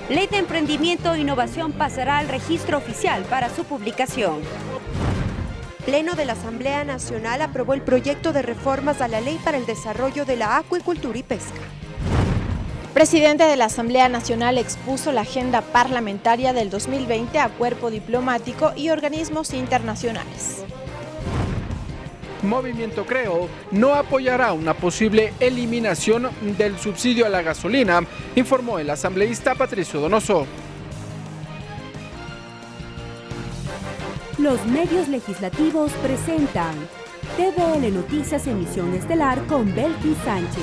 Ley de Emprendimiento e Innovación pasará al registro oficial para su publicación. Pleno de la Asamblea Nacional aprobó el proyecto de reformas a la Ley para el Desarrollo de la Acuicultura y Pesca. Presidente de la Asamblea Nacional expuso la agenda parlamentaria del 2020 a cuerpo diplomático y organismos internacionales. Movimiento Creo no apoyará una posible eliminación del subsidio a la gasolina, informó el asambleísta Patricio Donoso. Los medios legislativos presentan TVL Noticias Emisión Estelar con Belkis Sánchez.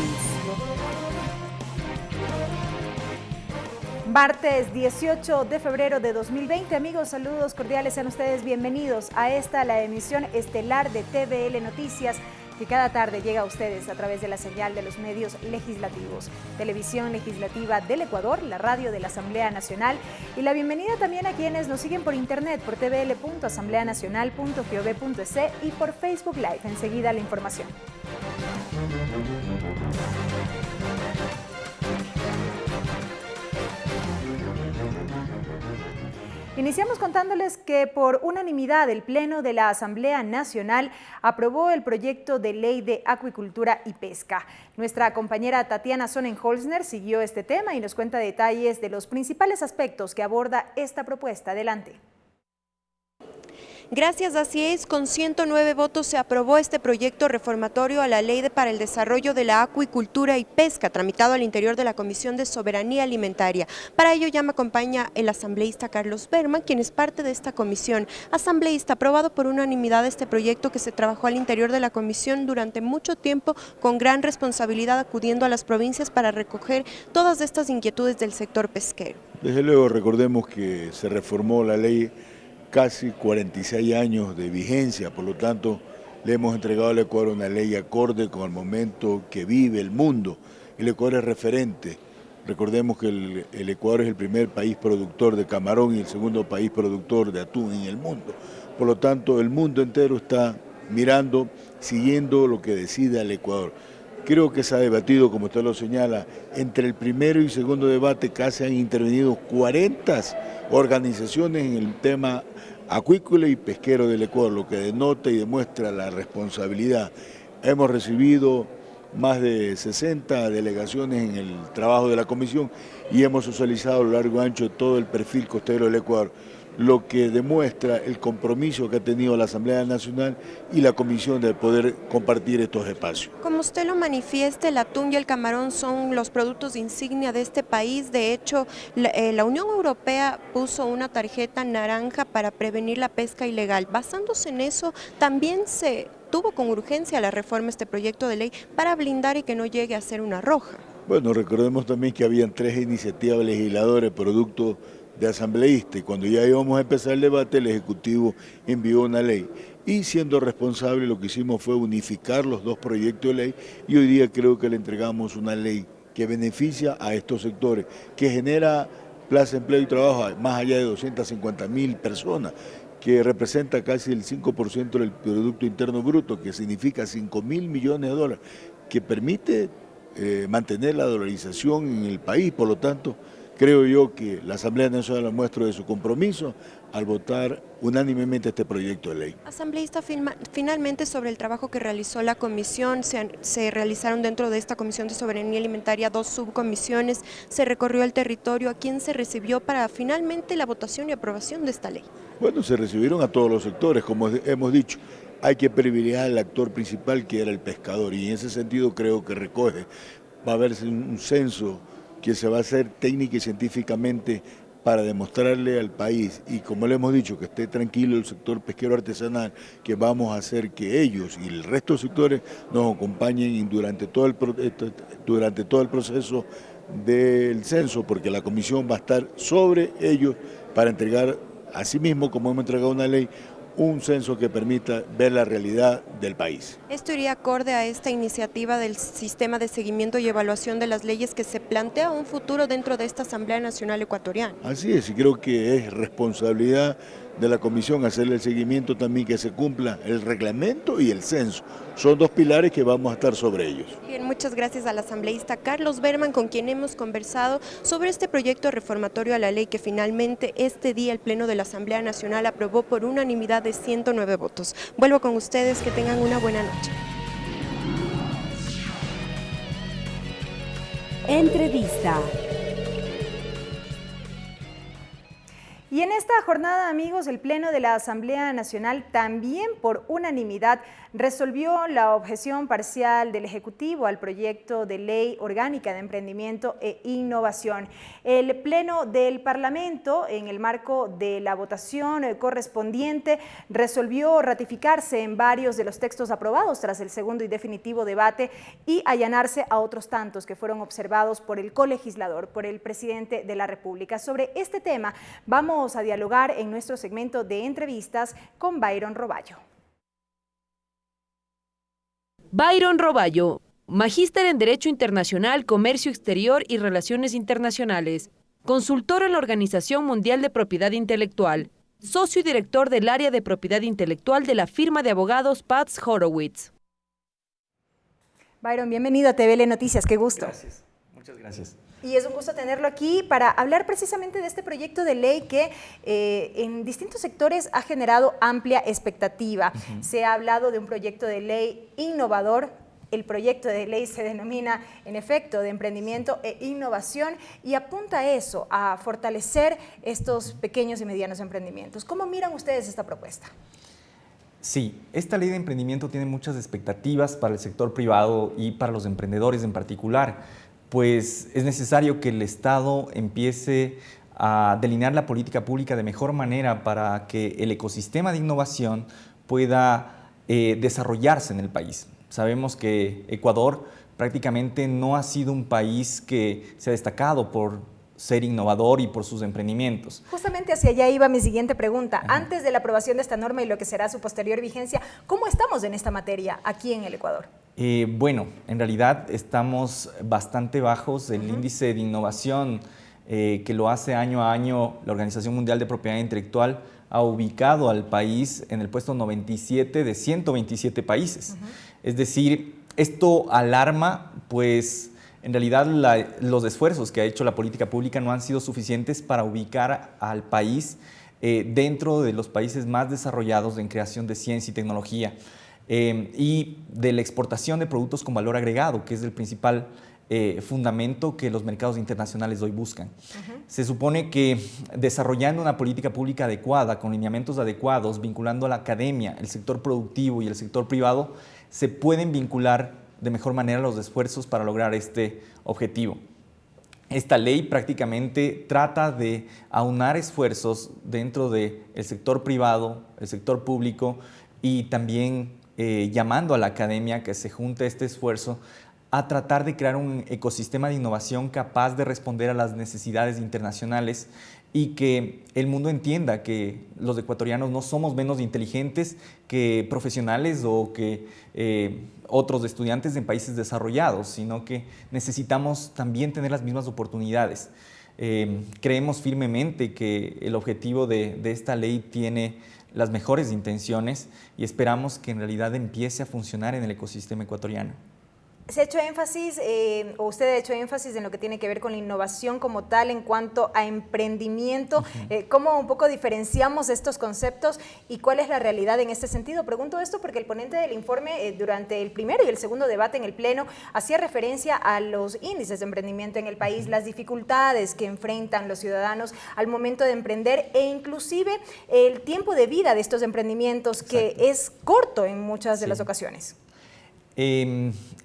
Martes 18 de febrero de 2020, amigos, saludos cordiales, sean ustedes bienvenidos a la emisión estelar de TVL Noticias, que cada tarde llega a ustedes a través de la señal de los medios legislativos, Televisión Legislativa del Ecuador, la radio de la Asamblea Nacional, y la bienvenida también a quienes nos siguen por internet, por tvl.asambleanacional.gov.es y por Facebook Live. Enseguida la información. Iniciamos contándoles que por unanimidad el Pleno de la Asamblea Nacional aprobó el proyecto de ley de acuicultura y pesca. Nuestra compañera Tatiana Sonnenholzner siguió este tema y nos cuenta detalles de los principales aspectos que aborda esta propuesta. Adelante. Gracias, así es, con 109 votos se aprobó este proyecto reformatorio a la Ley para el Desarrollo de la Acuicultura y Pesca, tramitado al interior de la Comisión de Soberanía Alimentaria. Para ello ya me acompaña el asambleísta Carlos Berman, quien es parte de esta comisión. Asambleísta, aprobado por unanimidad este proyecto que se trabajó al interior de la comisión durante mucho tiempo, con gran responsabilidad, acudiendo a las provincias para recoger todas estas inquietudes del sector pesquero. Desde luego, recordemos que se reformó la ley casi 46 años de vigencia, por lo tanto le hemos entregado al Ecuador una ley acorde con el momento que vive el mundo. El Ecuador es referente. Recordemos que el Ecuador es el primer país productor de camarón y el segundo país productor de atún en el mundo. Por lo tanto, el mundo entero está mirando, siguiendo lo que decida el Ecuador. Creo que se ha debatido, como usted lo señala, entre el primero y segundo debate casi han intervenido 40 organizaciones en el tema acuícola y pesquero del Ecuador, lo que denota y demuestra la responsabilidad. Hemos recibido más de 60 delegaciones en el trabajo de la comisión y hemos socializado a lo largo y ancho de todo el perfil costero del Ecuador, lo que demuestra el compromiso que ha tenido la Asamblea Nacional y la Comisión de poder compartir estos espacios. Como usted lo manifiesta, el atún y el camarón son los productos insignia de este país. De hecho, la Unión Europea puso una tarjeta naranja para prevenir la pesca ilegal. Basándose en eso, también se tuvo con urgencia la reforma este proyecto de ley para blindar y que no llegue a ser una roja. Bueno, recordemos también que habían 3 iniciativas legisladoras producto de asambleísta, y cuando ya íbamos a empezar el debate, el Ejecutivo envió una ley. Y siendo responsable, lo que hicimos fue unificar los 2 proyectos de ley, y hoy día creo que le entregamos una ley que beneficia a estos sectores, que genera plaza, empleo y trabajo a más allá de 250.000 personas, que representa casi el 5% del Producto Interno Bruto, que significa $5.000 millones, que permite mantener la dolarización en el país. Por lo tanto, creo yo que la Asamblea Nacional muestra de su compromiso al votar unánimemente este proyecto de ley. Asambleísta, finalmente sobre el trabajo que realizó la comisión, se realizaron dentro de esta Comisión de Soberanía Alimentaria 2 subcomisiones, se recorrió el territorio. ¿A quién se recibió para finalmente la votación y aprobación de esta ley? Bueno, se recibieron a todos los sectores, como hemos dicho. Hay que privilegiar al actor principal, que era el pescador, y en ese sentido creo que recoge. Va a haber un censo que se va a hacer técnica y científicamente para demostrarle al país, y como le hemos dicho, que esté tranquilo el sector pesquero artesanal, que vamos a hacer que ellos y el resto de sectores nos acompañen durante todo el proceso del censo, porque la comisión va a estar sobre ellos para entregar, así mismo como hemos entregado una ley, un censo que permita ver la realidad del país. Esto iría acorde a esta iniciativa del sistema de seguimiento y evaluación de las leyes que se plantea un futuro dentro de esta Asamblea Nacional Ecuatoriana. Así es, y creo que es responsabilidad de la comisión, hacerle el seguimiento también que se cumpla el reglamento y el censo. Son dos pilares que vamos a estar sobre ellos. Bien, muchas gracias al asambleísta Carlos Berman, con quien hemos conversado sobre este proyecto reformatorio a la ley que finalmente este día el Pleno de la Asamblea Nacional aprobó por unanimidad de 109 votos. Vuelvo con ustedes, que tengan una buena noche. Entrevista. Y en esta jornada, amigos, el Pleno de la Asamblea Nacional también por unanimidad resolvió la objeción parcial del Ejecutivo al proyecto de ley orgánica de emprendimiento e innovación. El Pleno del Parlamento, en el marco de la votación correspondiente, resolvió ratificarse en varios de los textos aprobados tras el segundo y definitivo debate y allanarse a otros tantos que fueron observados por el colegislador, por el presidente de la República. Sobre este tema vamos a dialogar en nuestro segmento de entrevistas con Byron Roballo. Byron Roballo, magíster en Derecho Internacional, Comercio Exterior y Relaciones Internacionales, consultor en la Organización Mundial de Propiedad Intelectual, socio y director del área de propiedad intelectual de la firma de abogados Patz Horowitz. Byron, bienvenido a TVL Noticias, qué gusto. Gracias, muchas gracias. Y es un gusto tenerlo aquí para hablar precisamente de este proyecto de ley que en distintos sectores ha generado amplia expectativa. Se ha hablado de un proyecto de ley innovador. El proyecto de ley se denomina, en efecto, de emprendimiento e innovación y apunta a eso, a fortalecer estos pequeños y medianos emprendimientos. ¿Cómo miran ustedes esta propuesta? Sí, esta ley de emprendimiento tiene muchas expectativas para el sector privado y para los emprendedores en particular, pues es necesario que el Estado empiece a delinear la política pública de mejor manera para que el ecosistema de innovación pueda desarrollarse en el país. Sabemos que Ecuador prácticamente no ha sido un país que se ha destacado por ser innovador y por sus emprendimientos. Justamente hacia allá iba mi siguiente pregunta. Antes de la aprobación de esta norma y lo que será su posterior vigencia, ¿cómo estamos en esta materia aquí en el Ecuador? Bueno, en realidad estamos bastante bajos. El índice de innovación que lo hace año a año la Organización Mundial de Propiedad Intelectual ha ubicado al país en el puesto 97 de 127 países. Es decir, esto alarma, pues en realidad los esfuerzos que ha hecho la política pública no han sido suficientes para ubicar al país dentro de los países más desarrollados en creación de ciencia y tecnología. Y de la exportación de productos con valor agregado, que es el principal fundamento que los mercados internacionales hoy buscan. Se supone que desarrollando una política pública adecuada, con lineamientos adecuados, vinculando a la academia, el sector productivo y el sector privado, se pueden vincular de mejor manera los esfuerzos para lograr este objetivo. Esta ley prácticamente trata de aunar esfuerzos dentro del sector privado, el sector público y también llamando a la academia que se junte este esfuerzo a tratar de crear un ecosistema de innovación capaz de responder a las necesidades internacionales y que el mundo entienda que los ecuatorianos no somos menos inteligentes que profesionales o que otros estudiantes en países desarrollados, sino que necesitamos también tener las mismas oportunidades. Creemos firmemente que el objetivo de esta ley tiene las mejores intenciones y esperamos que en realidad empiece a funcionar en el ecosistema ecuatoriano. Se ha hecho énfasis, o usted ha hecho énfasis en lo que tiene que ver con la innovación como tal en cuanto a emprendimiento. ¿Cómo un poco diferenciamos estos conceptos y cuál es la realidad en este sentido? Pregunto esto porque el ponente del informe durante el primero y el segundo debate en el Pleno hacía referencia a los índices de emprendimiento en el país, las dificultades que enfrentan los ciudadanos al momento de emprender e inclusive el tiempo de vida de estos emprendimientos que es corto en muchas de las ocasiones.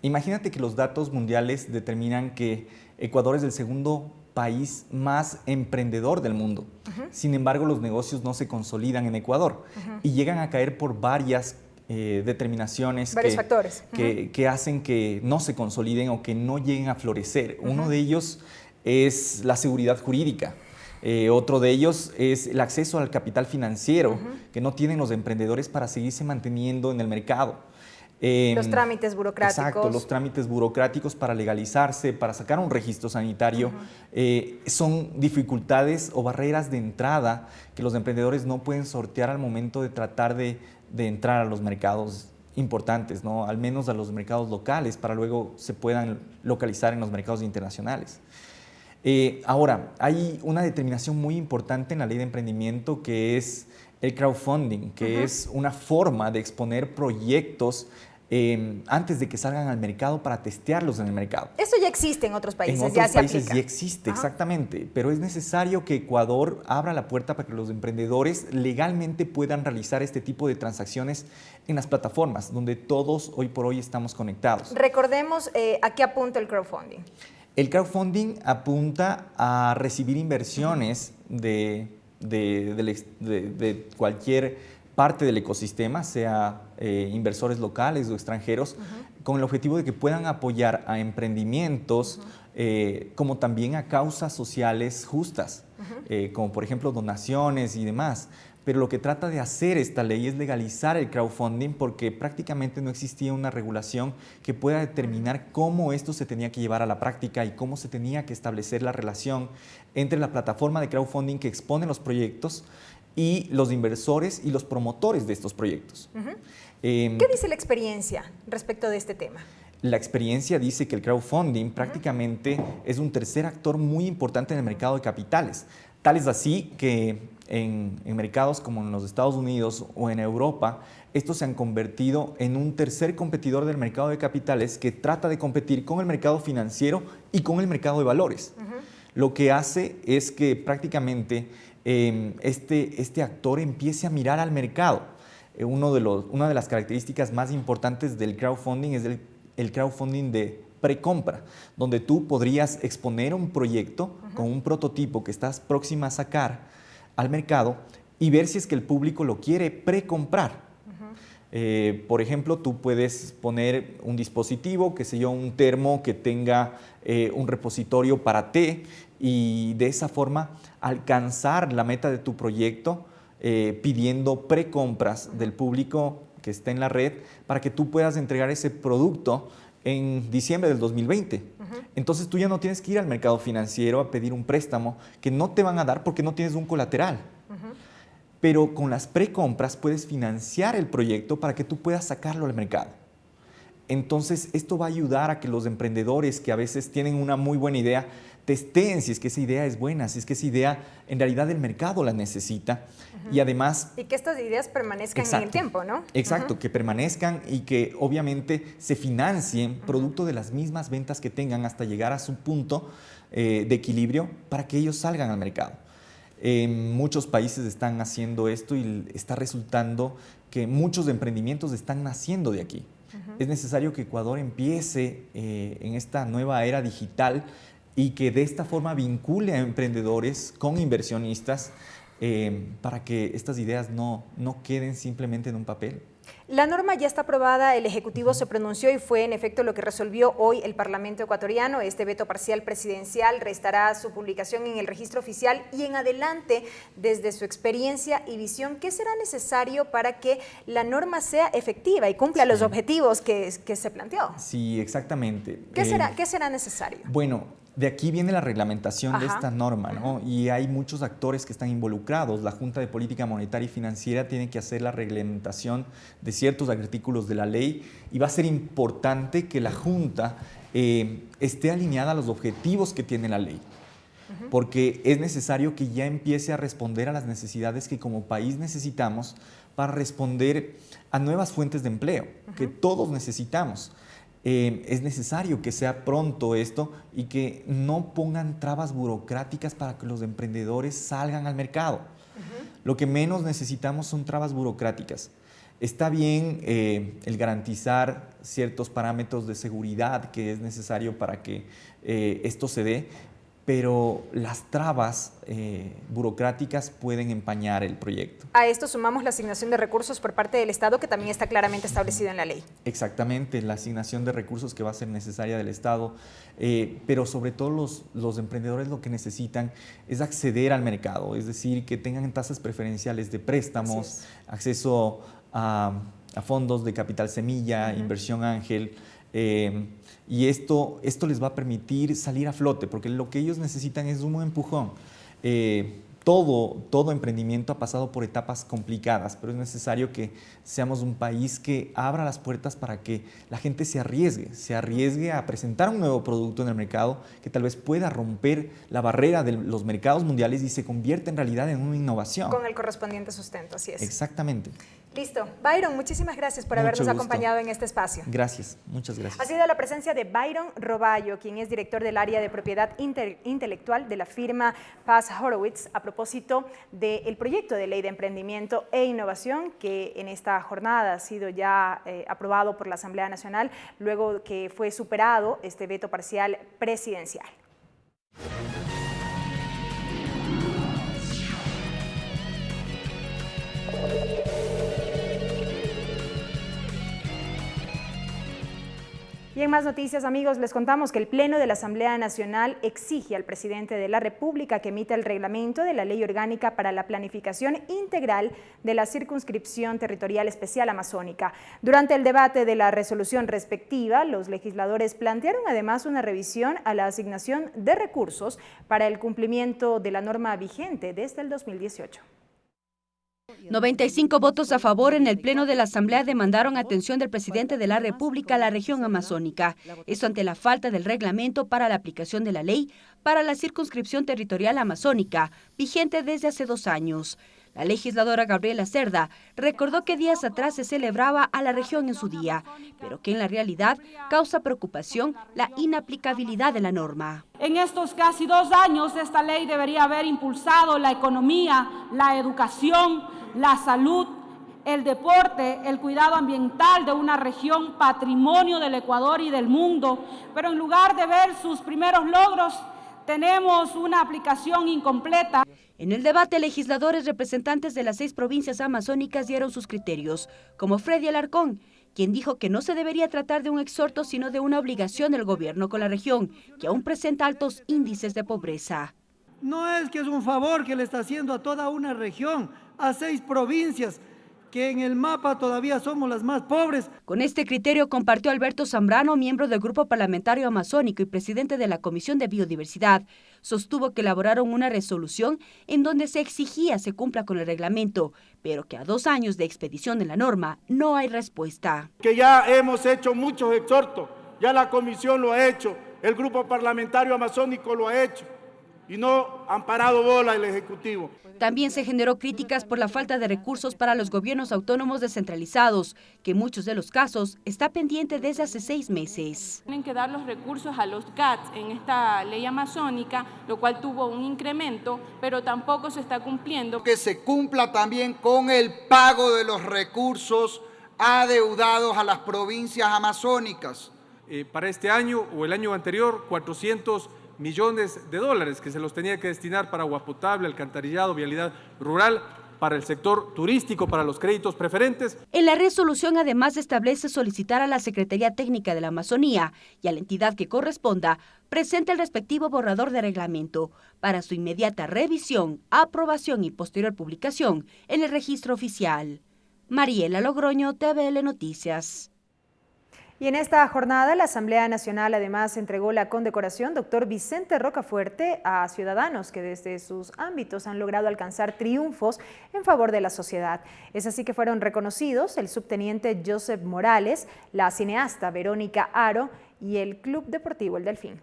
Imagínate que los datos mundiales determinan que Ecuador es el segundo país más emprendedor del mundo. Sin embargo, los negocios no se consolidan en Ecuador y llegan a caer por varias determinaciones, varios factores que hacen que no se consoliden o que no lleguen a florecer. Uno de ellos es la seguridad jurídica. Otro de ellos es el acceso al capital financiero que no tienen los emprendedores para seguirse manteniendo en el mercado. Los trámites burocráticos. Exacto, los trámites burocráticos para legalizarse, para sacar un registro sanitario, son dificultades o barreras de entrada que los emprendedores no pueden sortear al momento de tratar de entrar a los mercados importantes, ¿no? Al menos a los mercados locales, para luego se puedan localizar en los mercados internacionales. Ahora, hay una determinación muy importante en la ley de emprendimiento que es el crowdfunding, que es una forma de exponer proyectos antes de que salgan al mercado para testearlos en el mercado. Eso ya existe en otros países, en otros ya se países aplica. ya existe, exactamente, pero es necesario que Ecuador abra la puerta para que los emprendedores legalmente puedan realizar este tipo de transacciones en las plataformas, donde todos hoy por hoy estamos conectados. Recordemos a qué apunta el crowdfunding. El crowdfunding apunta a recibir inversiones de cualquier parte del ecosistema, sea inversores locales o extranjeros, con el objetivo de que puedan apoyar a emprendimientos, como también a causas sociales justas, como por ejemplo donaciones y demás. Pero lo que trata de hacer esta ley es legalizar el crowdfunding porque prácticamente no existía una regulación que pueda determinar cómo esto se tenía que llevar a la práctica y cómo se tenía que establecer la relación entre la plataforma de crowdfunding que expone los proyectos y los inversores y los promotores de estos proyectos. ¿Qué dice la experiencia respecto de este tema? La experiencia dice que el crowdfunding prácticamente es un tercer actor muy importante en el mercado de capitales. Tal es así que en mercados como en los Estados Unidos o en Europa, estos se han convertido en un tercer competidor del mercado de capitales que trata de competir con el mercado financiero y con el mercado de valores. Lo que hace es que prácticamente este actor empiece a mirar al mercado. Una de las características más importantes del crowdfunding es el crowdfunding de precompra, donde tú podrías exponer un proyecto con un prototipo que estás próxima a sacar al mercado y ver si es que el público lo quiere precomprar. Por ejemplo, tú puedes poner un dispositivo, qué sé yo, un termo que tenga un repositorio para té y de esa forma alcanzar la meta de tu proyecto pidiendo precompras del público que esté en la red para que tú puedas entregar ese producto en diciembre del 2020. Entonces tú ya no tienes que ir al mercado financiero a pedir un préstamo que no te van a dar porque no tienes un colateral. Pero con las precompras puedes financiar el proyecto para que tú puedas sacarlo al mercado. Entonces esto va a ayudar a que los emprendedores que a veces tienen una muy buena idea testeen si es que esa idea es buena, si es que esa idea en realidad el mercado la necesita y además... Y que estas ideas permanezcan en el tiempo, ¿no? Exacto, que permanezcan y que obviamente se financien producto de las mismas ventas que tengan hasta llegar a su punto de equilibrio para que ellos salgan al mercado. Muchos países están haciendo esto y está resultando que muchos emprendimientos están naciendo de aquí. Es necesario que Ecuador empiece en esta nueva era digital y que de esta forma vincule a emprendedores con inversionistas para que estas ideas no queden simplemente en un papel. La norma ya está aprobada, el Ejecutivo se pronunció y fue en efecto lo que resolvió hoy el Parlamento ecuatoriano. Este veto parcial presidencial restará su publicación en el registro oficial y en adelante, desde su experiencia y visión, ¿qué será necesario para que la norma sea efectiva y cumpla los objetivos que se planteó? Sí, exactamente. ¿Qué será necesario? Bueno, de aquí viene la reglamentación de esta norma, ¿no? Y hay muchos actores que están involucrados. La Junta de Política Monetaria y Financiera tiene que hacer la reglamentación de ciertos artículos de la ley y va a ser importante que la Junta esté alineada a los objetivos que tiene la ley. Porque es necesario que ya empiece a responder a las necesidades que como país necesitamos para responder a nuevas fuentes de empleo, que todos necesitamos. Es necesario que sea pronto esto y que no pongan trabas burocráticas para que los emprendedores salgan al mercado. Lo que menos necesitamos son trabas burocráticas. Está bien el garantizar ciertos parámetros de seguridad que es necesario para que esto se dé, pero las trabas burocráticas pueden empañar el proyecto. A esto sumamos la asignación de recursos por parte del Estado, que también está claramente establecido en la ley. Exactamente, la asignación de recursos que va a ser necesaria del Estado, pero sobre todo los emprendedores lo que necesitan es acceder al mercado, es decir, que tengan tasas preferenciales de préstamos, acceso a a fondos de capital semilla, inversión ángel, y esto les va a permitir salir a flote, porque lo que ellos necesitan es un empujón. Todo emprendimiento ha pasado por etapas complicadas, pero es necesario que seamos un país que abra las puertas para que la gente se arriesgue a presentar un nuevo producto en el mercado que tal vez pueda romper la barrera de los mercados mundiales y se convierta en realidad en una innovación. Con el correspondiente sustento, así es. Exactamente. Listo. Byron, muchísimas gracias por habernos acompañado en este espacio. Gracias, muchas gracias. Ha sido la presencia de Byron Roballo, quien es director del área de propiedad intelectual de la firma Paz Horowitz, a propósito del proyecto de ley de emprendimiento e innovación que en esta jornada ha sido ya aprobado por la Asamblea Nacional, luego que fue superado este veto parcial presidencial. Y en más noticias, amigos, les contamos que el Pleno de la Asamblea Nacional exige al presidente de la República que emita el reglamento de la Ley Orgánica para la Planificación Integral de la Circunscripción Territorial Especial Amazónica. Durante el debate de la resolución respectiva, los legisladores plantearon además una revisión a la asignación de recursos para el cumplimiento de la norma vigente desde el 2018. 95 votos a favor en el Pleno de la Asamblea demandaron atención del presidente de la República a la región amazónica. Esto ante la falta del reglamento para la aplicación de la ley para la circunscripción territorial amazónica, vigente desde hace 2 años. La legisladora Gabriela Cerda recordó que días atrás se celebraba a la región en su día, pero que en la realidad causa preocupación la inaplicabilidad de la norma. En estos casi 2 años, esta ley debería haber impulsado la economía, la educación, la salud, el deporte, el cuidado ambiental de una región patrimonio del Ecuador y del mundo, pero en lugar de ver sus primeros logros, tenemos una aplicación incompleta. En el debate, legisladores representantes de las 6 provincias amazónicas dieron sus criterios, como Freddy Alarcón, quien dijo que no se debería tratar de un exhorto, sino de una obligación del gobierno con la región, que aún presenta altos índices de pobreza. No es que es un favor que le está haciendo a toda una región, a 6 provincias, que en el mapa todavía somos las más pobres. Con este criterio compartió Alberto Zambrano, miembro del Grupo Parlamentario Amazónico y presidente de la Comisión de Biodiversidad. Sostuvo que elaboraron una resolución en donde se exigía se cumpla con el reglamento, pero que a 2 años de expedición de la norma no hay respuesta. Que ya hemos hecho muchos exhortos, ya la Comisión lo ha hecho, el Grupo Parlamentario Amazónico lo ha hecho, y no han parado bola el Ejecutivo. También se generó críticas por la falta de recursos para los gobiernos autónomos descentralizados, que en muchos de los casos está pendiente desde hace 6 meses. Tienen que dar los recursos a los GATS en esta ley amazónica, lo cual tuvo un incremento, pero tampoco se está cumpliendo. Que se cumpla también con el pago de los recursos adeudados a las provincias amazónicas. Para este año o el año anterior, 400 millones de dólares que se los tenía que destinar para agua potable, alcantarillado, vialidad rural, para el sector turístico, para los créditos preferentes. En la resolución además establece solicitar a la Secretaría Técnica de la Amazonía y a la entidad que corresponda presente el respectivo borrador de reglamento para su inmediata revisión, aprobación y posterior publicación en el registro oficial. Mariela Logroño, TVL Noticias. Y en esta jornada, la Asamblea Nacional además entregó la condecoración Dr. Vicente Rocafuerte a ciudadanos que desde sus ámbitos han logrado alcanzar triunfos en favor de la sociedad. Es así que fueron reconocidos el subteniente Joseph Morales, la cineasta Verónica Aro y el Club Deportivo El Delfín.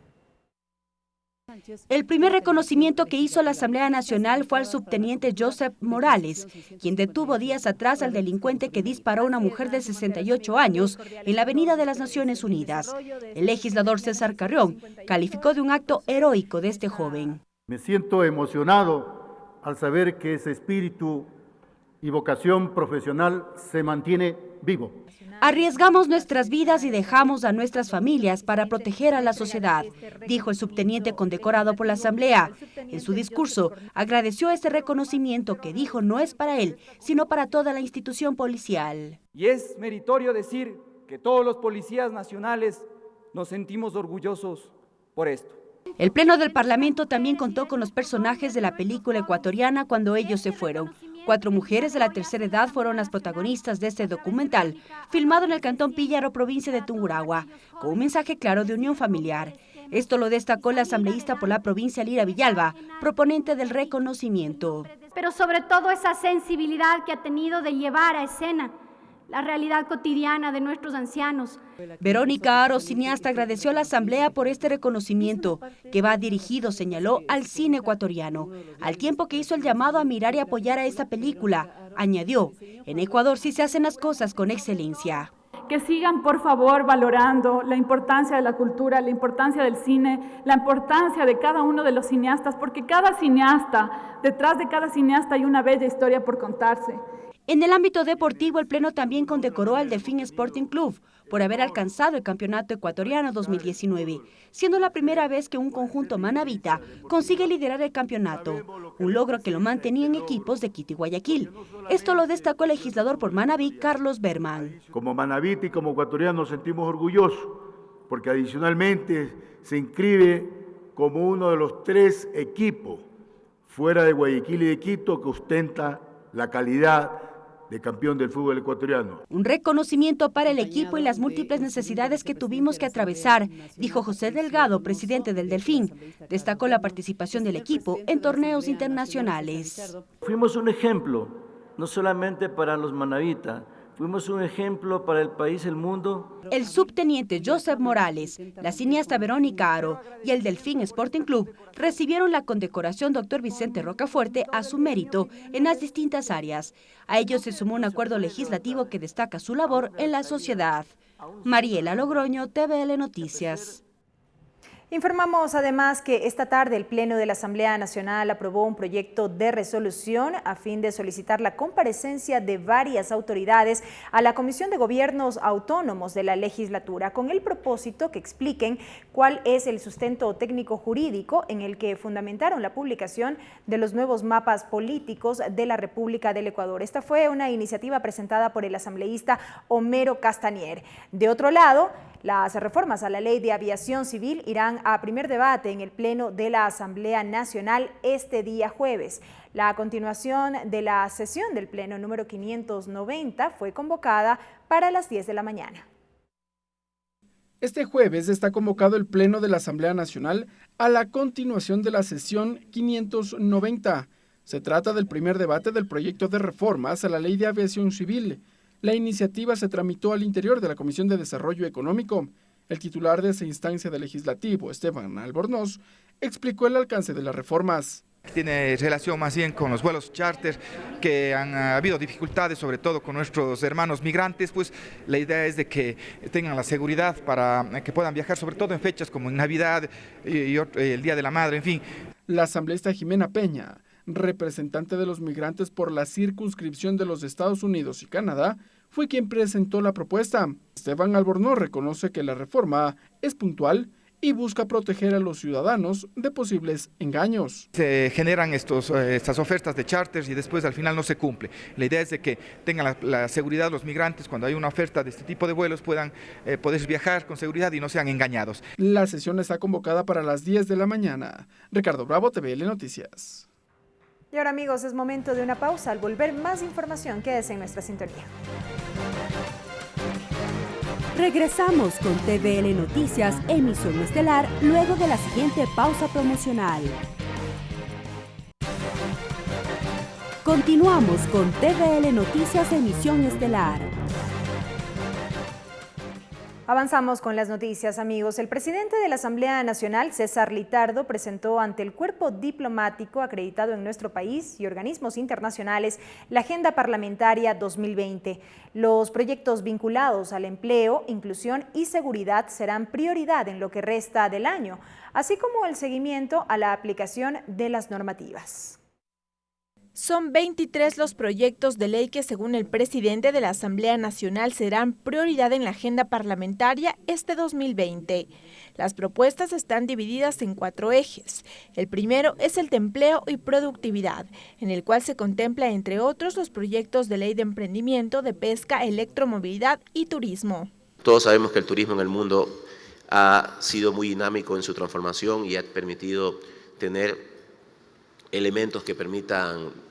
El primer reconocimiento que hizo la Asamblea Nacional fue al subteniente Joseph Morales, quien detuvo días atrás al delincuente que disparó a una mujer de 68 años en la Avenida de las Naciones Unidas. El legislador César Carrión calificó de un acto heroico de este joven. Me siento emocionado al saber que ese espíritu y vocación profesional se mantiene vivo. Arriesgamos nuestras vidas y dejamos a nuestras familias para proteger a la sociedad, dijo el subteniente condecorado por la Asamblea. En su discurso, agradeció este reconocimiento que dijo no es para él, sino para toda la institución policial. Y es meritorio decir que todos los policías nacionales nos sentimos orgullosos por esto. El Pleno del Parlamento también contó con los personajes de la película ecuatoriana Cuando ellos se fueron. 4 mujeres de la tercera edad fueron las protagonistas de este documental, filmado en el cantón Píllaro, provincia de Tungurahua, con un mensaje claro de unión familiar. Esto lo destacó la asambleísta por la provincia Lira Villalba, proponente del reconocimiento. Pero sobre todo esa sensibilidad que ha tenido de llevar a escena la realidad cotidiana de nuestros ancianos. Verónica Aro, cineasta, agradeció a la Asamblea por este reconocimiento, que va dirigido, señaló, al cine ecuatoriano, al tiempo que hizo el llamado a mirar y apoyar a esta película. Añadió, en Ecuador sí se hacen las cosas con excelencia. Que sigan, por favor, valorando la importancia de la cultura, la importancia del cine, la importancia de cada uno de los cineastas, porque cada cineasta, detrás de cada cineasta hay una bella historia por contarse. En el ámbito deportivo, el Pleno también condecoró al Delfín Sporting Club por haber alcanzado el Campeonato Ecuatoriano 2019, siendo la primera vez que un conjunto manabita consigue liderar el campeonato, un logro que lo mantenía en equipos de Quito y Guayaquil. Esto lo destacó el legislador por Manabí, Carlos Berman. Como manabita y como ecuatorianos nos sentimos orgullosos, porque adicionalmente se inscribe como uno de los 3 equipos fuera de Guayaquil y de Quito que ostenta la calidad de campeón del fútbol ecuatoriano. Un reconocimiento para el equipo y las múltiples necesidades que tuvimos que atravesar, dijo José Delgado, presidente del Delfín. Destacó la participación del equipo en torneos internacionales. Fuimos un ejemplo, no solamente para los manabitas, fuimos un ejemplo para el país, el mundo. El subteniente Joseph Morales, la cineasta Verónica Aro y el Delfín Sporting Club recibieron la condecoración Dr. Vicente Rocafuerte a su mérito en las distintas áreas. A ello se sumó un acuerdo legislativo que destaca su labor en la sociedad. Mariela Logroño, TVL Noticias. Informamos además que esta tarde el Pleno de la Asamblea Nacional aprobó un proyecto de resolución a fin de solicitar la comparecencia de varias autoridades a la Comisión de Gobiernos Autónomos de la legislatura, con el propósito que expliquen cuál es el sustento técnico jurídico en el que fundamentaron la publicación de los nuevos mapas políticos de la República del Ecuador. Esta fue una iniciativa presentada por el asambleísta Homero Castañer. De otro lado, las reformas a la Ley de Aviación Civil irán a primer debate en el Pleno de la Asamblea Nacional este día jueves. La continuación de la sesión del Pleno número 590 fue convocada para las 10 de la mañana. Este jueves está convocado el Pleno de la Asamblea Nacional a la continuación de la sesión 590. Se trata del primer debate del proyecto de reformas a la Ley de Aviación Civil. La iniciativa se tramitó al interior de la Comisión de Desarrollo Económico. El titular de esa instancia del Legislativo, Esteban Albornoz, explicó el alcance de las reformas. Tiene relación más bien con los vuelos charter, que han habido dificultades, sobre todo con nuestros hermanos migrantes, pues la idea es de que tengan la seguridad para que puedan viajar, sobre todo en fechas como en Navidad y el Día de la Madre, en fin. La asambleísta Jimena Peña, representante de los migrantes por la circunscripción de los Estados Unidos y Canadá, fue quien presentó la propuesta. Esteban Albornoz reconoce que la reforma es puntual y busca proteger a los ciudadanos de posibles engaños. Se generan estas ofertas de charters y después al final no se cumple. La idea es de que tengan la seguridad los migrantes cuando hay una oferta de este tipo de vuelos puedan poder viajar con seguridad y no sean engañados. La sesión está convocada para las 10 de la mañana. Ricardo Bravo, TVL Noticias. Y ahora, amigos, es momento de una pausa. Al volver, más información. Quédese en nuestra sintonía. Regresamos con TVL Noticias, emisión estelar, luego de la siguiente pausa promocional. Continuamos con TVL Noticias, emisión estelar. Avanzamos con las noticias, amigos. El presidente de la Asamblea Nacional, César Litardo, presentó ante el cuerpo diplomático acreditado en nuestro país y organismos internacionales la Agenda Parlamentaria 2020. Los proyectos vinculados al empleo, inclusión y seguridad serán prioridad en lo que resta del año, así como el seguimiento a la aplicación de las normativas. Son 23 los proyectos de ley que, según el presidente de la Asamblea Nacional, serán prioridad en la agenda parlamentaria este 2020. Las propuestas están divididas en 4 ejes. El primero es el de empleo y productividad, en el cual se contempla, entre otros, los proyectos de ley de emprendimiento, de pesca, electromovilidad y turismo. Todos sabemos que el turismo en el mundo ha sido muy dinámico en su transformación y ha permitido tener elementos que permitan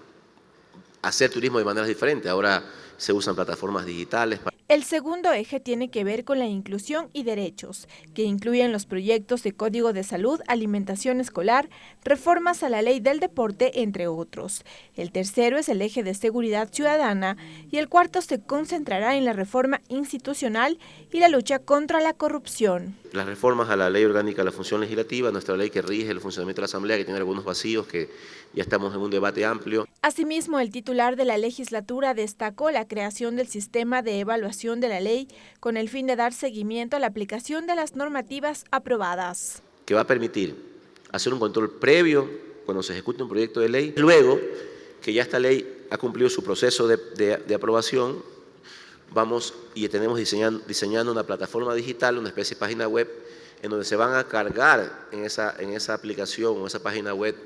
hacer turismo de maneras diferentes. Ahora se usan plataformas digitales. El segundo eje tiene que ver con la inclusión y derechos, que incluyen los proyectos de Código de Salud, alimentación escolar, reformas a la ley del deporte, entre otros. El tercero es el eje de seguridad ciudadana y el cuarto se concentrará en la reforma institucional y la lucha contra la corrupción. Las reformas a la ley orgánica de la función legislativa, nuestra ley que rige el funcionamiento de la Asamblea, que tiene algunos vacíos que ya estamos en un debate amplio. Asimismo, el titular de la legislatura destacó la creación del sistema de evaluación de la ley con el fin de dar seguimiento a la aplicación de las normativas aprobadas. Que va a permitir hacer un control previo cuando se ejecute un proyecto de ley. Luego que ya esta ley ha cumplido su proceso de aprobación, vamos y tenemos diseñando una plataforma digital, una especie de página web, en donde se van a cargar en esa aplicación o esa página web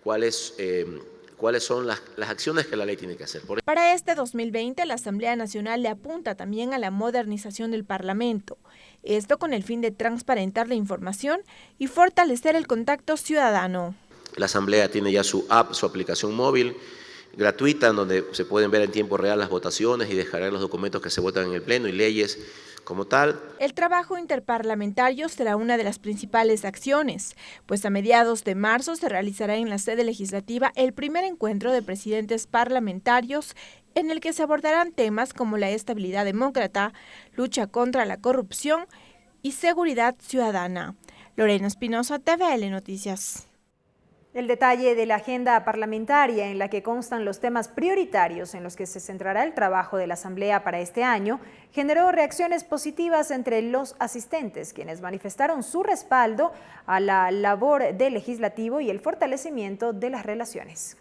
cuáles son las acciones que la ley tiene que hacer. Para este 2020, la Asamblea Nacional le apunta también a la modernización del Parlamento. Esto con el fin de transparentar la información y fortalecer el contacto ciudadano. La Asamblea tiene ya su app, su aplicación móvil gratuita, en donde se pueden ver en tiempo real las votaciones y descargar los documentos que se votan en el Pleno y leyes como tal. El trabajo interparlamentario será una de las principales acciones, pues a mediados de marzo se realizará en la sede legislativa el primer encuentro de presidentes parlamentarios en el que se abordarán temas como la estabilidad demócrata, lucha contra la corrupción y seguridad ciudadana. Lorena Espinosa, TVL Noticias. El detalle de la agenda parlamentaria en la que constan los temas prioritarios en los que se centrará el trabajo de la Asamblea para este año generó reacciones positivas entre los asistentes, quienes manifestaron su respaldo a la labor del legislativo y el fortalecimiento de las relaciones.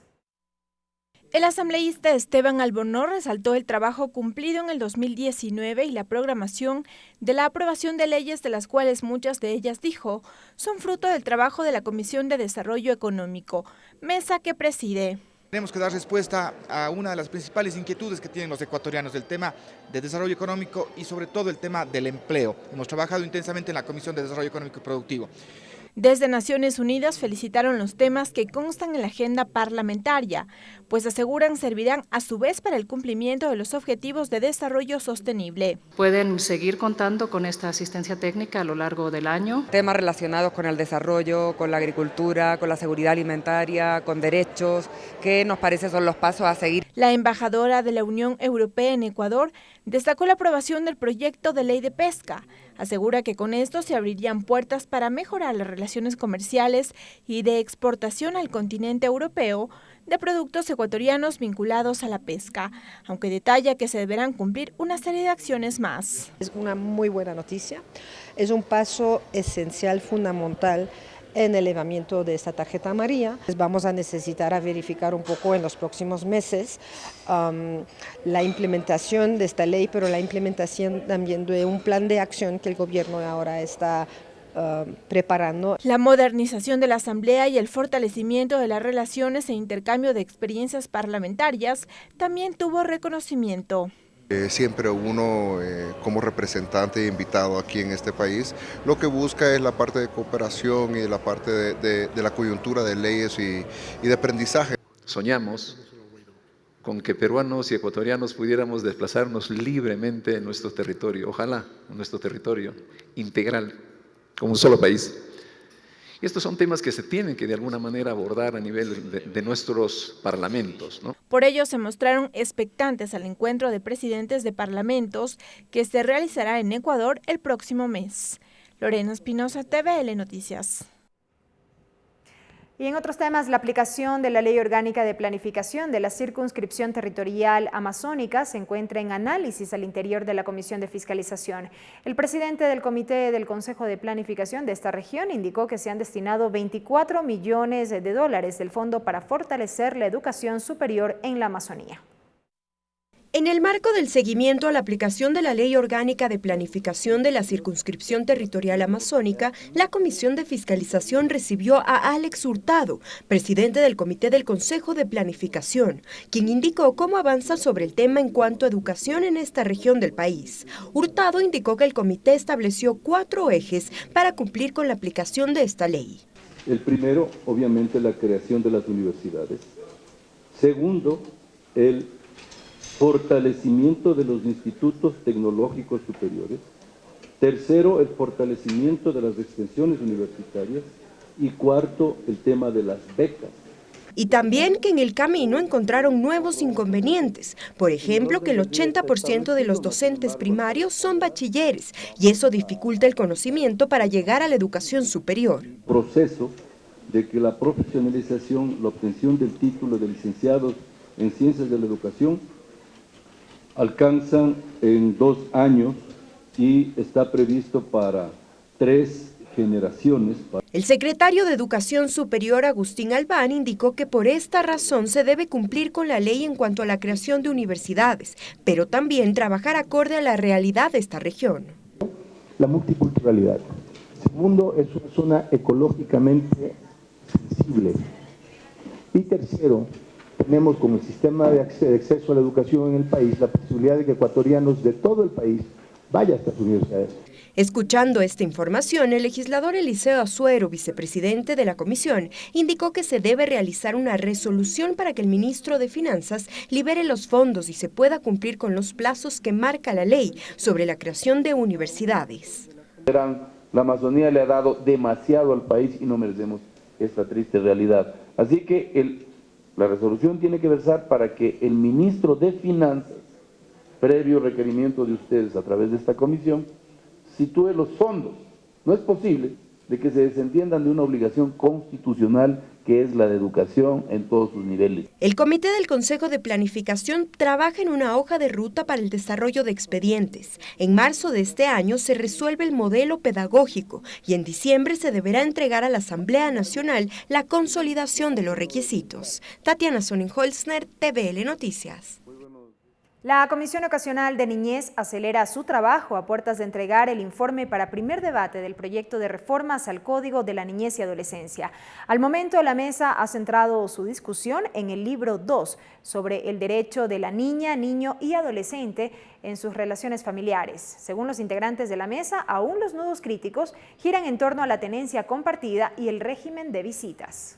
El asambleísta Esteban Albornoz resaltó el trabajo cumplido en el 2019 y la programación de la aprobación de leyes, de las cuales muchas de ellas, dijo, son fruto del trabajo de la Comisión de Desarrollo Económico, mesa que preside. Tenemos que dar respuesta a una de las principales inquietudes que tienen los ecuatorianos, el tema de desarrollo económico y sobre todo el tema del empleo. Hemos trabajado intensamente en la Comisión de Desarrollo Económico y Productivo. Desde Naciones Unidas felicitaron los temas que constan en la agenda parlamentaria, pues aseguran servirán a su vez para el cumplimiento de los objetivos de desarrollo sostenible. Pueden seguir contando con esta asistencia técnica a lo largo del año. Temas relacionados con el desarrollo, con la agricultura, con la seguridad alimentaria, con derechos, que nos parece son los pasos a seguir. La embajadora de la Unión Europea en Ecuador destacó la aprobación del proyecto de ley de pesca. Asegura que con esto se abrirían puertas para mejorar las relaciones comerciales y de exportación al continente europeo de productos ecuatorianos vinculados a la pesca, aunque detalla que se deberán cumplir una serie de acciones más. Es una muy buena noticia, es un paso esencial, fundamental en el elevamiento de esta tarjeta amarilla. Vamos a necesitar verificar un poco en los próximos meses la implementación de esta ley, pero la implementación también de un plan de acción que el gobierno ahora está preparando. La modernización de la Asamblea y el fortalecimiento de las relaciones e intercambio de experiencias parlamentarias también tuvo reconocimiento. Siempre uno como representante e invitado aquí en este país lo que busca es la parte de cooperación y la parte de la coyuntura de leyes y de aprendizaje. Soñamos con que peruanos y ecuatorianos pudiéramos desplazarnos libremente en nuestro territorio, ojalá en nuestro territorio integral, como un solo país. Y estos son temas que se tienen que de alguna manera abordar a nivel de nuestros parlamentos, ¿no? Por ello se mostraron expectantes al encuentro de presidentes de parlamentos que se realizará en Ecuador el próximo mes. Lorena Espinosa, TVL Noticias. Y en otros temas, la aplicación de la Ley Orgánica de Planificación de la Circunscripción Territorial Amazónica se encuentra en análisis al interior de la Comisión de Fiscalización. El presidente del Comité del Consejo de Planificación de esta región indicó que se han destinado 24 millones de dólares del fondo para fortalecer la educación superior en la Amazonía. En el marco del seguimiento a la aplicación de la Ley Orgánica de Planificación de la Circunscripción Territorial Amazónica, la Comisión de Fiscalización recibió a Alex Hurtado, presidente del Comité del Consejo de Planificación, quien indicó cómo avanza sobre el tema en cuanto a educación en esta región del país. Hurtado indicó que el comité estableció 4 ejes para cumplir con la aplicación de esta ley. El primero, obviamente, la creación de las universidades. Segundo, el fortalecimiento de los institutos tecnológicos superiores. Tercero, el fortalecimiento de las extensiones universitarias. Y cuarto, el tema de las becas. Y también que en el camino encontraron nuevos inconvenientes. Por ejemplo, que el 80% de los docentes primarios son bachilleres y eso dificulta el conocimiento para llegar a la educación superior. Proceso de que la profesionalización, la obtención del título de licenciados en Ciencias de la Educación alcanzan en 2 años y está previsto para 3 generaciones. El secretario de Educación Superior, Agustín Albán, indicó que por esta razón se debe cumplir con la ley en cuanto a la creación de universidades, pero también trabajar acorde a la realidad de esta región. La multiculturalidad. Segundo, es una zona ecológicamente sensible. Y tercero, tenemos como sistema de acceso a la educación en el país la posibilidad de que ecuatorianos de todo el país vayan a estas universidades. Escuchando esta información, el legislador Eliseo Azuero, vicepresidente de la comisión, indicó que se debe realizar una resolución para que el ministro de Finanzas libere los fondos y se pueda cumplir con los plazos que marca la ley sobre la creación de universidades. La Amazonía le ha dado demasiado al país y no merecemos esta triste realidad. Así que la resolución tiene que versar para que el ministro de Finanzas, previo requerimiento de ustedes a través de esta comisión, sitúe los fondos. No es posible de que se desentiendan de una obligación constitucional que es la de educación en todos sus niveles. El Comité del Consejo de Planificación trabaja en una hoja de ruta para el desarrollo de expedientes. En marzo de este año se resuelve el modelo pedagógico y en diciembre se deberá entregar a la Asamblea Nacional la consolidación de los requisitos. Tatiana Sonnenholzner, TVL Noticias. La Comisión Ocasional de Niñez acelera su trabajo a puertas de entregar el informe para primer debate del proyecto de reformas al Código de la Niñez y Adolescencia. Al momento, la mesa ha centrado su discusión en el libro 2 sobre el derecho de la niña, niño y adolescente en sus relaciones familiares. Según los integrantes de la mesa, aún los nudos críticos giran en torno a la tenencia compartida y el régimen de visitas.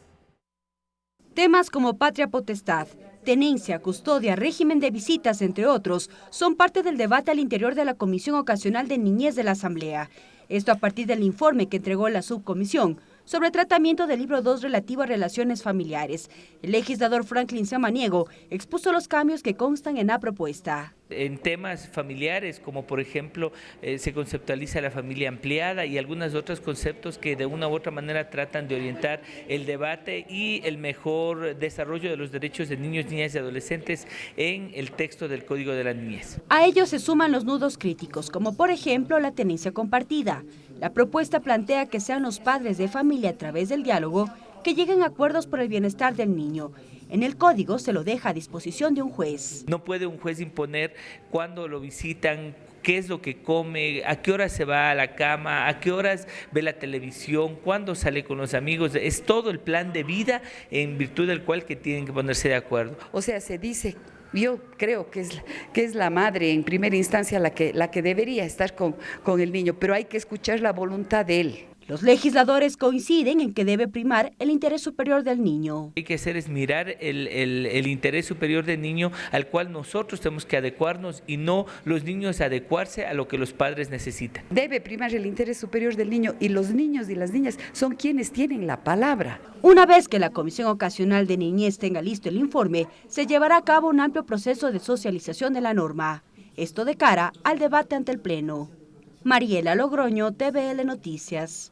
Temas como patria potestad, tenencia, custodia, régimen de visitas, entre otros, son parte del debate al interior de la Comisión Ocasional de Niñez de la Asamblea. Esto a partir del informe que entregó la subcomisión sobre tratamiento del libro 2 relativo a relaciones familiares. El legislador Franklin Samaniego expuso los cambios que constan en la propuesta. En temas familiares, como por ejemplo se conceptualiza la familia ampliada y algunos otros conceptos que de una u otra manera tratan de orientar el debate y el mejor desarrollo de los derechos de niños, niñas y adolescentes en el texto del Código de la Niñez. A ellos se suman los nudos críticos, como por ejemplo la tenencia compartida. La propuesta plantea que sean los padres de familia a través del diálogo que lleguen a acuerdos por el bienestar del niño. En el código se lo deja a disposición de un juez. No puede un juez imponer cuándo lo visitan, qué es lo que come, a qué horas se va a la cama, a qué horas ve la televisión, cuándo sale con los amigos. Es todo el plan de vida en virtud del cual que tienen que ponerse de acuerdo. O sea, se dice, yo creo que es la madre en primera instancia la que debería estar con el niño, pero hay que escuchar la voluntad de él. Los legisladores coinciden en que debe primar el interés superior del niño. Hay que hacer es mirar el interés superior del niño al cual nosotros tenemos que adecuarnos y no los niños adecuarse a lo que los padres necesitan. Debe primar el interés superior del niño y los niños y las niñas son quienes tienen la palabra. Una vez que la Comisión Ocasional de Niñez tenga listo el informe, se llevará a cabo un amplio proceso de socialización de la norma. Esto de cara al debate ante el Pleno. Mariela Logroño, TVL Noticias.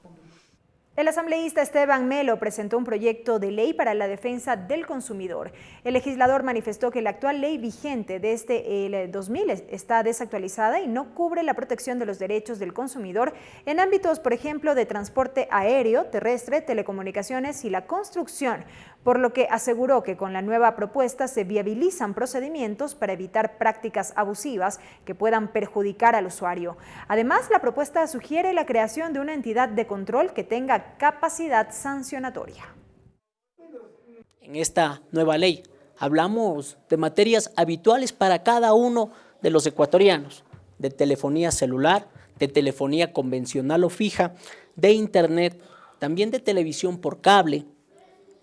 El asambleísta Esteban Melo presentó un proyecto de ley para la defensa del consumidor. El legislador manifestó que la actual ley vigente desde el 2000 está desactualizada y no cubre la protección de los derechos del consumidor en ámbitos, por ejemplo, de transporte aéreo, terrestre, telecomunicaciones y la construcción, por lo que aseguró que con la nueva propuesta se viabilizan procedimientos para evitar prácticas abusivas que puedan perjudicar al usuario. Además, la propuesta sugiere la creación de una entidad de control que tenga capacidad sancionatoria. En esta nueva ley hablamos de materias habituales para cada uno de los ecuatorianos, de telefonía celular, de telefonía convencional o fija, de internet, también de televisión por cable,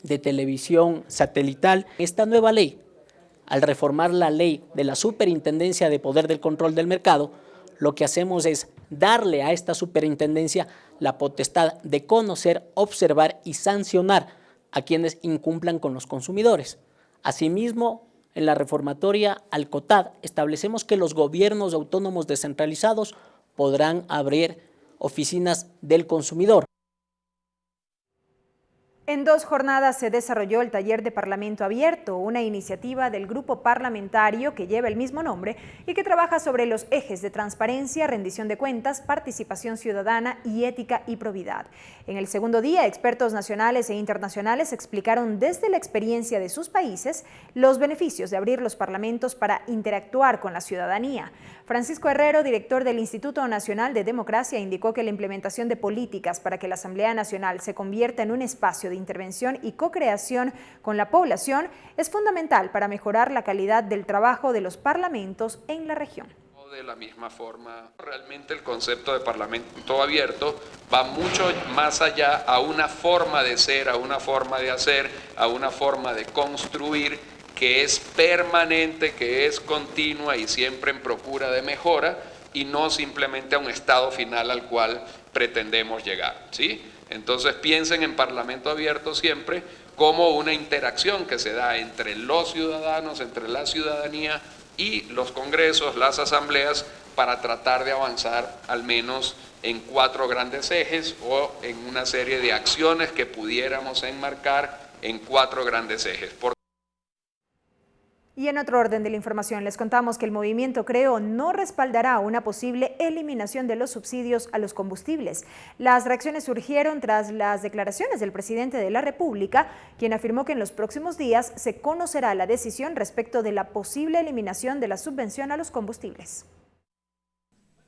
de televisión satelital. Esta nueva ley Al reformar la ley de la Superintendencia de Poder del Control del Mercado, lo que hacemos es darle a esta superintendencia la potestad de conocer, observar y sancionar a quienes incumplan con los consumidores. Asimismo, en la reformatoria al COTAD establecemos que los gobiernos autónomos descentralizados podrán abrir oficinas del consumidor. En 2 jornadas se desarrolló el taller de Parlamento Abierto, una iniciativa del grupo parlamentario que lleva el mismo nombre y que trabaja sobre los ejes de transparencia, rendición de cuentas, participación ciudadana y ética y probidad. En el segundo día, expertos nacionales e internacionales explicaron desde la experiencia de sus países los beneficios de abrir los parlamentos para interactuar con la ciudadanía. Francisco Herrero, director del Instituto Nacional de Democracia, indicó que la implementación de políticas para que la Asamblea Nacional se convierta en un espacio de intervención y co-creación con la población es fundamental para mejorar la calidad del trabajo de los parlamentos en la región. De la misma forma, realmente el concepto de parlamento abierto va mucho más allá a una forma de ser, a una forma de hacer, a una forma de construir que es permanente, que es continua y siempre en procura de mejora y no simplemente a un estado final al cual pretendemos llegar, ¿sí? Entonces piensen en Parlamento Abierto siempre como una interacción que se da entre los ciudadanos, entre la ciudadanía y los congresos, las asambleas, para tratar de avanzar al menos en 4 grandes ejes o en una serie de acciones que pudiéramos enmarcar en 4 grandes ejes. Y en otro orden de la información, les contamos que el movimiento Creo no respaldará una posible eliminación de los subsidios a los combustibles. Las reacciones surgieron tras las declaraciones del presidente de la República, quien afirmó que en los próximos días se conocerá la decisión respecto de la posible eliminación de la subvención a los combustibles.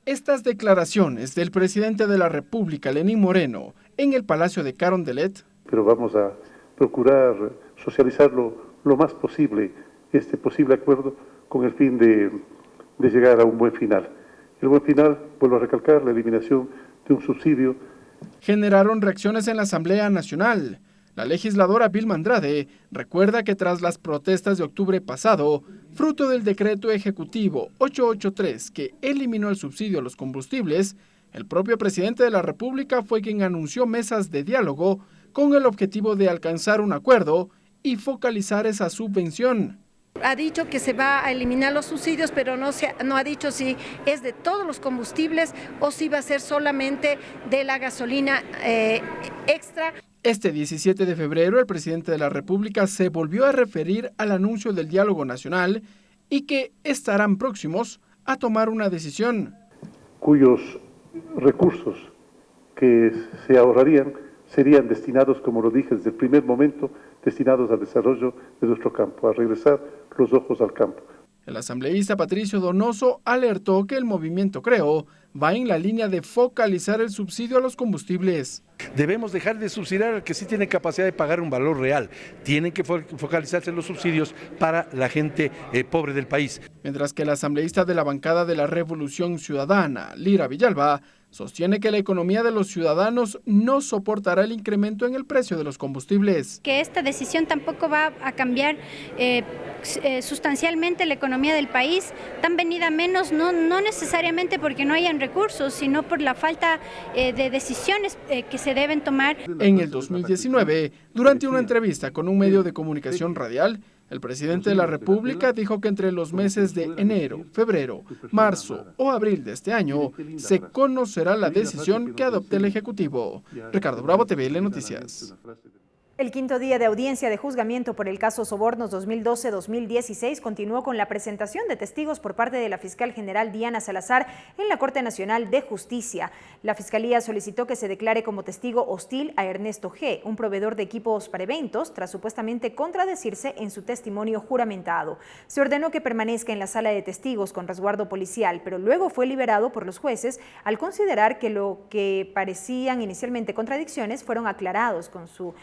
Estas declaraciones del presidente de la República, Lenín Moreno, en el Palacio de Carondelet. Pero vamos a procurar socializarlo lo más posible, este posible acuerdo, con el fin de llegar a un buen final. El buen final, vuelvo a recalcar, la eliminación de un subsidio. Generaron reacciones en la Asamblea Nacional. La legisladora Vilma Andrade recuerda que tras las protestas de octubre pasado, fruto del decreto ejecutivo 883 que eliminó el subsidio a los combustibles, el propio presidente de la República fue quien anunció mesas de diálogo con el objetivo de alcanzar un acuerdo y focalizar esa subvención. Ha dicho que se va a eliminar los subsidios, pero no ha dicho si es de todos los combustibles o si va a ser solamente de la gasolina extra. Este 17 de febrero, el presidente de la República se volvió a referir al anuncio del diálogo nacional y que estarán próximos a tomar una decisión. Cuyos recursos que se ahorrarían serían destinados, como lo dije desde el primer momento, destinados al desarrollo de nuestro campo, a regresar los ojos al campo. El asambleísta Patricio Donoso alertó que el movimiento Creo va en la línea de focalizar el subsidio a los combustibles. Debemos dejar de subsidiar al que sí tiene capacidad de pagar un valor real. Tienen que focalizarse los subsidios para la gente pobre del país. Mientras que el asambleísta de la bancada de la Revolución Ciudadana, Lira Villalba, sostiene que la economía de los ciudadanos no soportará el incremento en el precio de los combustibles. Que esta decisión tampoco va a cambiar sustancialmente la economía del país, tan venida menos, no necesariamente porque no hayan recursos, sino por la falta de decisiones que se deben tomar. En el 2019, durante una entrevista con un medio de comunicación radial, el presidente de la República dijo que entre los meses de enero, febrero, marzo o abril de este año se conocerá la decisión que adopte el Ejecutivo. Ricardo Bravo, TVL Noticias. El quinto día de audiencia de juzgamiento por el caso Sobornos 2012-2016 continuó con la presentación de testigos por parte de la fiscal general Diana Salazar en la Corte Nacional de Justicia. La Fiscalía solicitó que se declare como testigo hostil a Ernesto G., un proveedor de equipos para eventos, tras supuestamente contradecirse en su testimonio juramentado. Se ordenó que permanezca en la sala de testigos con resguardo policial, pero luego fue liberado por los jueces al considerar que lo que parecían inicialmente contradicciones fueron aclarados con su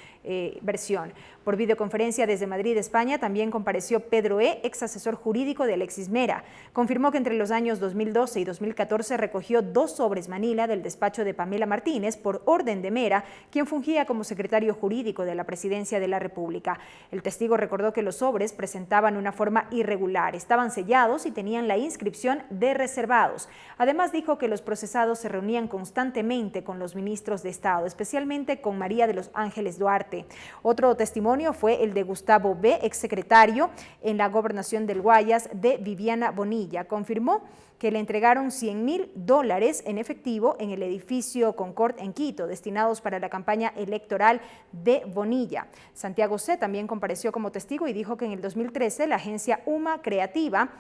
versión. Por videoconferencia desde Madrid, España, también compareció Pedro E., ex asesor jurídico de Alexis Mera. Confirmó que entre los años 2012 y 2014 recogió 2 sobres Manila del despacho de Pamela Martínez por orden de Mera, quien fungía como secretario jurídico de la Presidencia de la República. El testigo recordó que los sobres presentaban una forma irregular, estaban sellados y tenían la inscripción de reservados. Además dijo que los procesados se reunían constantemente con los ministros de Estado, especialmente con María de los Ángeles Duarte. Otro testimonio fue el de Gustavo B., exsecretario en la gobernación del Guayas de Viviana Bonilla. Confirmó que le entregaron $100,000 en efectivo en el edificio Concord en Quito, destinados para la campaña electoral de Bonilla. Santiago C. también compareció como testigo y dijo que en el 2013 la agencia UMA Creativa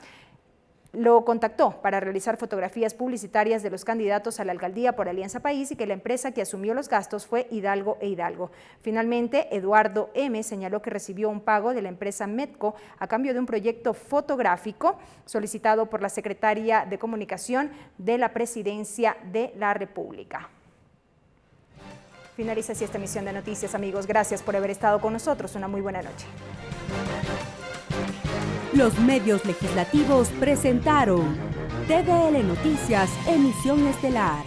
lo contactó para realizar fotografías publicitarias de los candidatos a la alcaldía por Alianza País y que la empresa que asumió los gastos fue Hidalgo e Hidalgo. Finalmente, Eduardo M. señaló que recibió un pago de la empresa Medco a cambio de un proyecto fotográfico solicitado por la secretaria de Comunicación de la Presidencia de la República. Finaliza así esta emisión de noticias, amigos. Gracias por haber estado con nosotros. Una muy buena noche. Los medios legislativos presentaron TVL Noticias, emisión estelar.